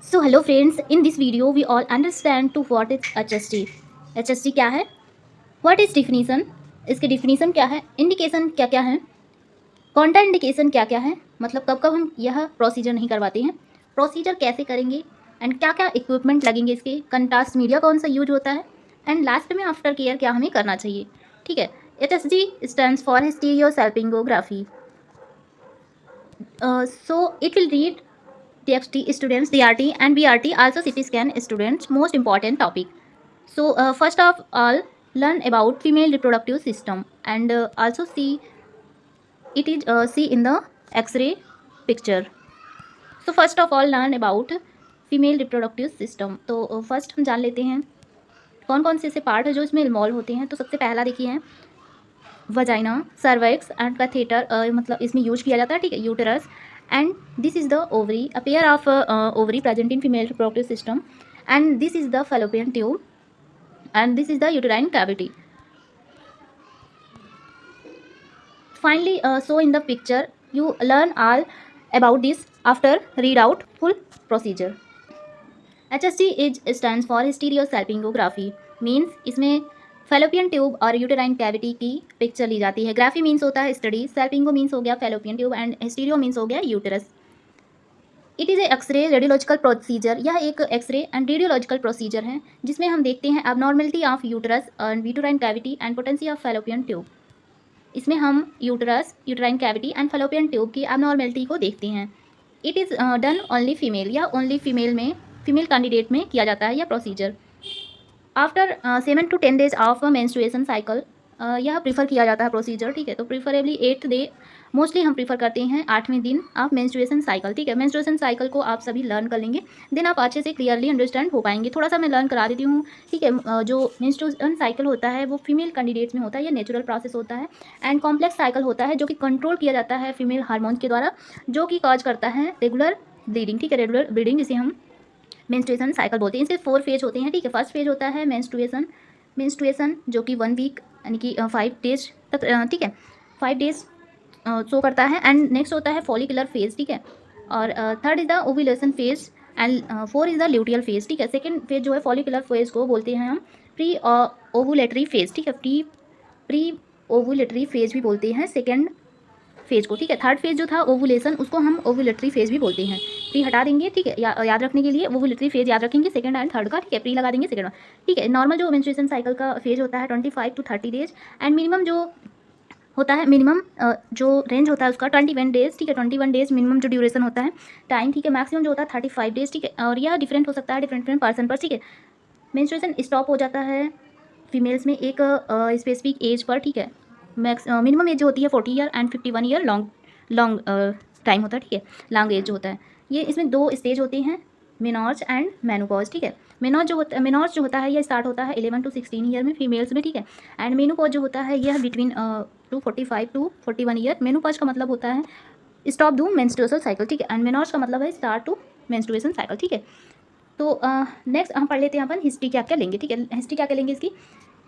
So hello friends, in this video we all understand to what is HST. HST क्या है? What is definition? इसकी definition क्या है? Indication क्या क्या है? कॉन्ट्रा इंडिकेशन क्या क्या है, मतलब कब कब हम यह प्रोसीजर नहीं करवाते हैं, प्रोसीजर कैसे करेंगे एंड क्या क्या इक्विपमेंट लगेंगे इसके, कंट्रास्ट मीडिया कौन सा यूज होता है एंड लास्ट में आफ्टर केयर क्या हमें करना चाहिए। ठीक है। HSG stands for hysterosalpingography. So it will read TXT students, DRT and BRT, also CT scan students, most important topic. So first of all, learn about female reproductive system and also see it is see in the X-ray picture. So first of all, learn about female reproductive system. तो first हम जान लेते हैं कौन कौन से ऐसे part है जो इसमें इन्वॉल्व होते हैं। तो सबसे पहला देखिए है वजाइना, सर्वाइक्स एंड कैथेटर, मतलब इसमें यूज किया जाता है। ठीक है, uterus and this is the ovary, a pair of ovary present in female reproductive system and this is the fallopian tube and this is the uterine cavity. Finally, so in the picture you learn all about this after read out full procedure. HST is stands for hysterosalpingography, means इसमें fallopian tube और uterine cavity की picture ली जाती है। Graphy means होता है study, सैल्पिंगो means हो गया fallopian tube and hysterio means हो गया uterus. It is a X ray radiological procedure, यह एक एक्सरे एंड रेडियोलॉजिकल प्रोसीजर है जिसमें हम देखते हैं abnormality of uterus and uterine cavity and potency of fallopian tube. इसमें हम uterus, uterine cavity and fallopian tube की एबनॉर्मलिटी को देखते हैं। It is done only female, या ओनली फीमेल में, फीमेल कैंडिडेट में किया जाता है यह procedure. After 7 to 10 days of menstruation cycle यह प्रीफर किया जाता है प्रोसीजर। ठीक है, तो प्रीफरेबली 8th डे, मोस्टली हम प्रीफर करते हैं 8वें दिन ऑफ मेंस्ट्रुएशन साइकिल। ठीक है, मेंस्ट्रुएशन साइकिल को आप सभी लर्न कर लेंगे, देन आप अच्छे से क्लियरली अंडरस्टैंड हो पाएंगे। थोड़ा सा मैं लर्न करा देती हूँ। ठीक है, जो मेंस्ट्रुएशन साइकिल होता है वो फीमेल कैंडिडेट्स में होता है, ये नेचुरल प्रोसेस होता है एंड कॉम्प्लेक्स साइकिल होता है जो कि कंट्रोल किया जाता है फीमेल हार्मोन्स के द्वारा, जो कि कॉज करता है रेगुलर ब्लीडिंग। ठीक है, रेगुलर ब्लीडिंग जिसे हम मेंस्ट्रुएशन साइकिल बोलते हैं। इसके 4 फेज होते हैं। ठीक है, फर्स्ट फेज होता है मेंस्ट्रुएशन जो कि 1 वीक यानी कि 5 डेज तक, ठीक है, 5 डेज शो करता है एंड नेक्स्ट होता है फॉलिकुलर फेज। ठीक है, और third is the ovulation phase and 4 is the luteal phase. ठीक है, सेकंड फेज जो है फॉलिकुलर फेज को बोलते हैं हम प्री ओवुलेटरी फेज। ठीक है, प्री ओवुलेटरी फेज भी बोलते हैं सेकंड फेज को। ठीक है, थर्ड फेज जो था ओवुलेशन, उसको हम ओवुलेटरी फेज भी बोलते हैं। प्री हटा देंगे। ठीक है, याद रखने के लिए ओवुलेटरी फेज याद रखेंगे सेकंड एंड थर्ड का। ठीक है, प्री लगा देंगे सेकंड। ठीक है, नॉर्मल जो मेंस्ट्रुएशन साइकिल का फेज होता है 25 to 30 डेज एंड मिनिमम जो होता है, मिनिमम जो रेंज होता है उसका 21 डेज। ठीक है, 21 डेज मिनिमम जो ड्यूरेशन होता है टाइम। ठीक है, मैक्सिमम जो होता है 35 डेज। ठीक है, और यह डिफरेंट हो सकता है डिफरेंट पर्सन पर। ठीक है, मेंस्ट्रुएशन स्टॉप हो जाता है फीमेल्स में एक स्पेसिफिक एज पर। ठीक है, मिनिमम एज जो होती है 40 year and 51 year long time होता है। ठीक है, लॉन्ग एज जो होता है ये, इसमें 2 स्टेज होते हैं, मेनॉर्ज एंड मेनोपॉज। ठीक है, मेनॉर्ज जो होता है यह स्टार्ट होता है 11 to 16 ईयर में फीमेल्स में। ठीक है, एंड मेनोपॉज जो होता है यह बिटवीन 45 to 41 ईयर। मेनोपॉज का मतलब होता है स्टॉप दू मेंस्ट्रुअल साइकिल। ठीक है, एंड मेनॉर्ज का मतलब है स्टार्ट टू मेंस्ट्रुएशन साइकिल। ठीक है, तो नेक्स्ट हम पढ़ लेते हैं अपन हिस्ट्री क्या क्या लेंगे। ठीक है, हिस्ट्री क्या क्या लेंगे इसकी,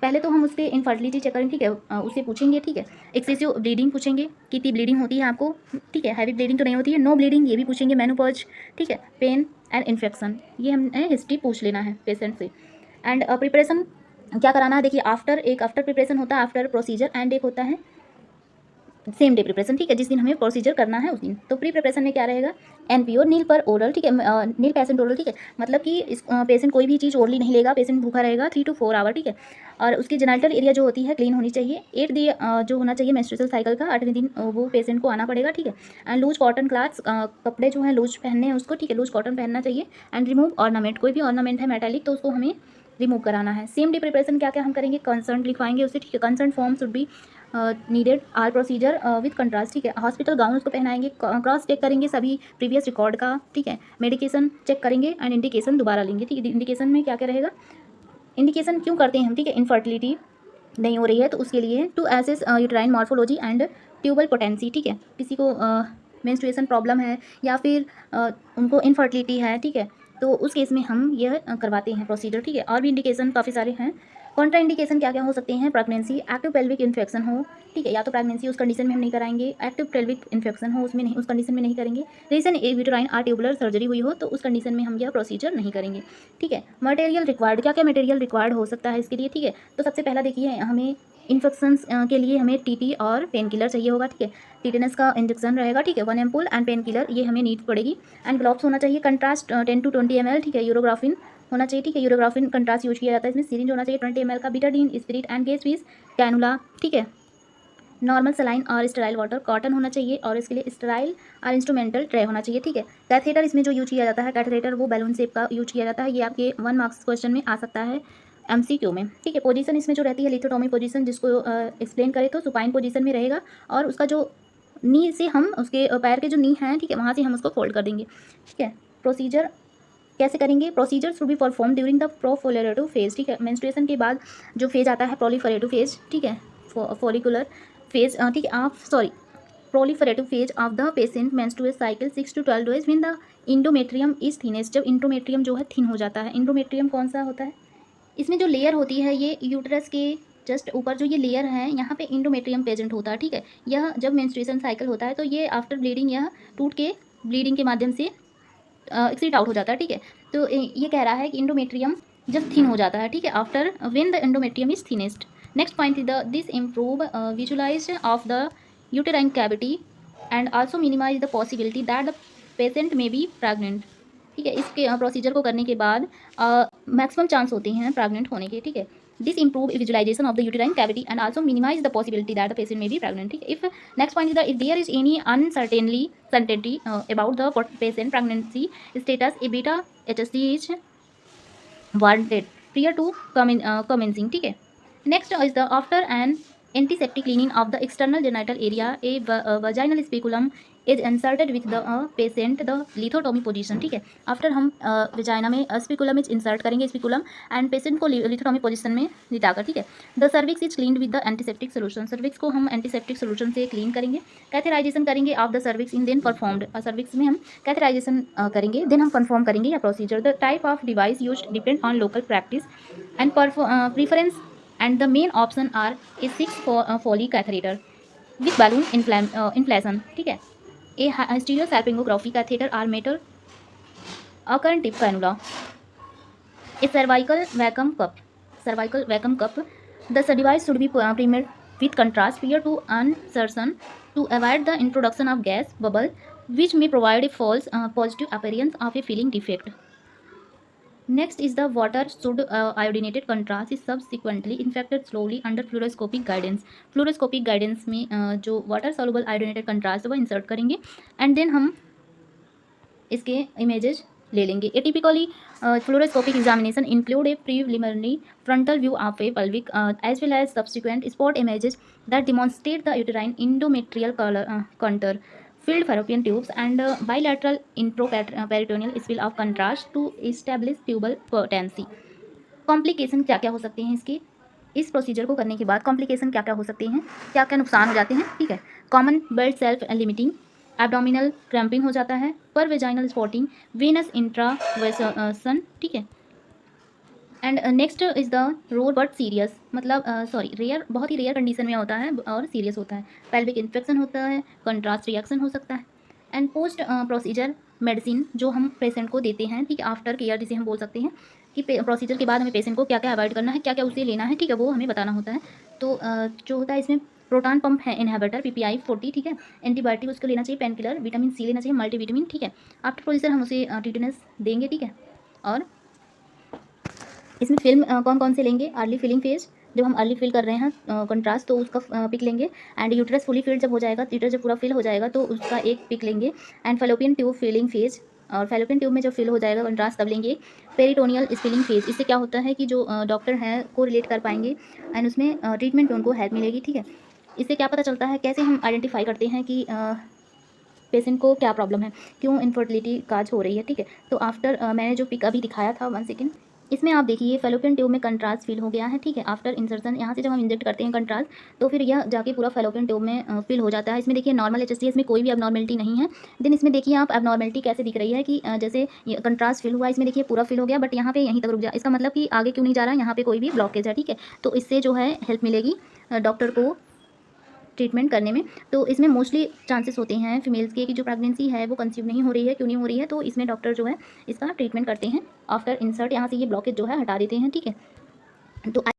पहले तो हम उसके इनफर्टिलिटी चेक करेंगे। ठीक है, उससे पूछेंगे। ठीक है, एक्सेसिव ब्लीडिंग पूछेंगे, कितनी ब्लीडिंग होती है आपको। ठीक है, हैवी ब्लीडिंग तो नहीं होती है, नो ब्लीडिंग ये भी पूछेंगे, मेनोपॉज। ठीक है, पेन एंड इन्फेक्शन, ये हमने हिस्ट्री पूछ लेना है पेशेंट से। एंड प्रिपरेशन क्या कराना है, देखिए आफ्टर प्रिपरेशन होता है आफ्टर प्रोसीजर एंड एक होता है सेम डे प्रिपरेशन। ठीक है, जिस दिन हमें प्रोसीजर करना है उस दिन। तो प्री प्रिपरेशन में क्या रहेगा, NPO नील पर ओरल। ठीक है, नील पेशेंट ओरल। ठीक है, मतलब कि इस पेशेंट कोई भी चीज़ ओरली नहीं लेगा, पेशेंट भूखा रहेगा 3 to 4 आवर। ठीक है, और उसकी जेनिटल एरिया जो होती है क्लीन होनी चाहिए। 8 डे जो होना चाहिए मेंस्ट्रुअल साइकिल का 8वें दिन वो पेशेंट को आना पड़ेगा। ठीक है, एंड लूज कॉटन क्लॉथ्स, कपड़े जो हैं लूज पहनने हैं उसको। ठीक है, लूज कॉटन पहनना चाहिए एंड रिमूव ऑर्नामेंट, कोई भी ऑर्नामेंट है मेटालिक तो उसको हमें रिमूव कराना है। सेम डे प्रिपरेशन क्या क्या हम करेंगे, कंसर्न लिखवाएंगे उससे। ठीक है, concern form should be needed are procedure with contrast. ठीक है, हॉस्पिटल गाउन उसको पहनाएंगे, क्रॉस चेक करेंगे सभी प्रीवियस रिकॉर्ड का। ठीक है, मेडिकेशन चेक करेंगे एंड इंडिकेशन दोबारा लेंगे। ठीक है, इंडिकेशन में क्या क्या रहेगा, इंडिकेशन क्यों करते हैं हम। ठीक है, इनफर्टिलिटी नहीं हो रही है तो उसके लिए to assess uterine morphology and tubal potency. ठीक है, किसी को मेंस्ट्रुएशन प्रॉब्लम है या फिर उनको इनफर्टिलिटी है। ठीक है, तो उस केस में हम यह करवाते हैं प्रोसीजर। ठीक है, और भी इंडिकेशन काफ़ी सारे हैं कॉन्ट्राइंडिकेशन क्या क्या हो सकते हैं? प्रेगनेंसी, एक्टिव पेल्विक इन्फेक्शन हो, ठीक है, या तो प्रेगनेंसी उस कंडीशन में हम नहीं कराएंगे, एक्टिव पेल्विक इन्फेक्शन हो उसमें नहीं, उस कंडीशन में नहीं करेंगे, रीसेंट यूटेराइन आर्टिकुलर सर्जरी हुई हो तो उस कंडीशन में हम यह प्रोसीजर नहीं करेंगे, ठीक है। मटेरियल रिक्वायर्ड, क्या क्या मटेरियल रिक्वायर्ड हो सकता है इसके लिए, ठीक है। तो सबसे पहला देखिए, हमें इन्फेक्शंस के लिए हमें टीटी और पेन किलर चाहिए होगा, ठीक है। टीटेनस का इंजेक्शन रहेगा, ठीक है, 1 एम्पूल एंड पेन किलर ये हमें नीड पड़ेगी। एंड ग्लव्स होना चाहिए, कंट्रास्ट 10 to 20 ml, ठीक है। यूरोग्राफिन होना चाहिए, ठीक है, यूरोग्राफिन कंट्रास्ट यूज किया जाता है इसमें। सिरिंज होना चाहिए 20 ml का, Betadine spirit and gas fees cannula, ठीक है। नॉर्मल सलाइन और स्टेराइल वाटर, कॉटन होना चाहिए और इसके लिए स्टेराइल और इंस्ट्रूमेंटल ट्रे होना चाहिए, ठीक है। कैथेटर इसमें जो यूज किया जाता है, कैथेटर वो बैलून शेप का यूज किया जाता है, ये आपके 1 मार्क्स क्वेश्चन में आ सकता है MCQ में, ठीक है। पोजीशन इसमें जो रहती है लिथोटॉमी पोजीशन, जिसको एक्सप्लेन करें तो सुपाइन पोजीशन में रहेगा और उसका जो नी से हम उसके पैर के जो नी हैं, ठीक है, वहाँ से हम उसको फोल्ड कर देंगे, ठीक है। प्रोसीजर कैसे करेंगे? Procedure should be perform during the proliferative phase, ठीक है। मेंस्ट्रुएशन के बाद जो फेज आता है प्रोलिफरेटिव फेज, ठीक है, फॉलिकुलर फेज, ठीक है, आप sorry proliferative phase of the patient menstrual cycle 6 to 12 days when the endometrium is thinnest, जब इंडोमेट्रियम जो है थिन हो जाता है। इंडोमेट्रियम कौन सा होता है? इसमें जो लेयर होती है ये यूट्रस के जस्ट ऊपर जो ये लेयर है यहाँ पे इंडोमेट्रियम प्रेजेंट होता है, ठीक है। यह जब मेंस्ट्रुएशन साइकिल होता है तो ये आफ्टर ब्लीडिंग यह टूट के ब्लीडिंग के माध्यम से एक्सीट आउट हो जाता है, ठीक है। तो ये कह रहा है कि इंडोमेट्रियम जब थिन हो जाता है, ठीक है, after when the endometrium is thinnest. Next point is the this improve visualisation of the uterine cavity and also minimise the possibility that the patient may be pregnant, ठीक है। इसके प्रोसीजर को करने के बाद मैक्सिमम चांस होते हैं pregnant होने के, ठीक है। This improve visualisation of the uterine cavity and also minimise the possibility that the patient may be pregnant, ठीक है। If next point is the if there is any uncertainty about the patient pregnancy status, a beta HSC is wanted prior to commencing, ठीक है। Next is the after an antiseptic cleaning of the external genital area, a vaginal speculum is inserted with the patient the lithotomy position, ठीक है। After हम vagina में स्पिकुलम is insert करेंगे, speculum and patient को lithotomy position में लिटाकर, ठीक है। The cervix is clean with the antiseptic solution, cervix को हम एंटीसेप्टिक सोल्यूशन से क्लीन करेंगे। कैथेराइजेशन करेंगे of the cervix in then performed, cervix में हम कैथेराइजेशन करेंगे, देन हम परफॉर्म करेंगे या procedure. The type of device use depend on local practice and preference and the main option are a 6 Foley catheter with balloon inflation, ठीक है। A stereosalpingography catheter or metal current tip cannula, a cervical vacuum cup. The device should be prepared with contrast prior to insertion to avoid the introduction of gas bubble, which may provide a false positive appearance of a filling defect. Next is the water should iodinated contrast is subsequently infected slowly under fluoroscopic guidance. Fluoroscopic guidance में जो water soluble iodinated contrast वो insert करेंगे and then हम इसके images ले लेंगे. A typically fluoroscopic examination include a preliminary frontal view of a pelvic as well as subsequent spot images that demonstrate the uterine endometrial contour, filled fallopian tubes and bilateral intraperitoneal spill of contrast to establish tubal patency. Complication क्या क्या हो सकते हैं इसके? इस procedure को करने के बाद कॉम्प्लिकेशन क्या क्या हो सकते हैं, क्या क्या नुकसान हो जाते हैं, ठीक है। Common belt self limiting, abdominal cramping हो जाता है, पर वेजाइनल स्पॉटिंग, वेनस इंट्रावेसन, ठीक है। And next is the roar but serious, मतलब रेयर, बहुत ही रेयर कंडीशन में होता है और सीरियस होता है। पेल्विक इन्फेक्शन होता है, कंट्रास्ट रिएक्शन हो सकता है। एंड पोस्ट प्रोसीजर मेडिसिन जो हम पेशेंट को देते हैं, ठीक है, आफ्टर केयर जिसे हम बोल सकते हैं कि प्रोसीजर के बाद हमें पेशेंट को क्या क्या अवॉइड करना है, क्या क्या उसे लेना है, ठीक है, वो हमें बताना होता है। तो जो होता है इसमें प्रोटॉन पंप है इनहिबिटर PPI 40, ठीक है। एंटीबायोटिक उसको लेना चाहिए, पेन किलर, विटामिन C लेना चाहिए, मल्टीविटामिन, ठीक है। आफ्टर प्रोसीजर हम उसे टिटेनस देंगे, ठीक है। और इसमें फिल्म कौन कौन से लेंगे? अर्ली फिलिंग फेज, जब हम अर्ली फिल कर रहे हैं कंट्रास्ट तो उसका पिक लेंगे। एंड यूट्रस फुली फिल्ड जब हो जाएगा, यूट्रस जब पूरा फिल हो जाएगा तो उसका एक पिक लेंगे। And fallopian tube filling phase, और फैलोपियन ट्यूब में जब फिल हो जाएगा कंट्रास्ट तब लेंगे। पेरिटोनियल स्पिलिंग फेज, इससे क्या होता है कि जो डॉक्टर हैं को रिलेट कर पाएंगे एंड उसमें ट्रीटमेंट में उनको हेल्प मिलेगी, ठीक है। इससे क्या पता चलता है, कैसे हम आइडेंटिफाई करते हैं कि पेशेंट को क्या प्रॉब्लम है, क्यों इनफर्टिलिटी काज हो रही है, ठीक है। तो आफ्टर मैंने जो पिक अभी दिखाया था, 1 सेकेंड, इसमें आप देखिए फेलोपियन ट्यूब में कंट्रास्ट फिल हो गया है, ठीक है। आफ्टर इंसर्शन यहाँ से जब हम इंजेक्ट करते हैं कंट्रास्ट, तो फिर यह जाके पूरा फेलोपियन ट्यूब में फिल हो जाता है। इसमें देखिए नॉर्मल HSC है, इसमें कोई भी एबनॉर्मेलिटी नहीं है। देन इसमें देखिए आप एबनॉर्मेलिटी कैसे दिख रही है कि जैसे ये कंट्रास्ट फिल हुआ, इसमें देखिए पूरा फिल हो गया, बट यहाँ पे यहीं तक रुक गया। इसका मतलब कि आगे क्यों नहीं जा रहा है, यहाँ पे कोई भी ब्लॉकेज है, ठीक है। तो इससे जो है हेल्प मिलेगी डॉक्टर को ट्रीटमेंट करने में। तो इसमें मोस्टली चांसेस होते हैं फीमेल्स के कि जो प्रेगनेंसी है वो कंसीव नहीं हो रही है, क्यों नहीं हो रही है, तो इसमें डॉक्टर जो है इसका ट्रीटमेंट करते हैं आफ्टर इंसर्ट। यहाँ से ये ब्लॉकेज जो है हटा देते हैं, ठीक है। तो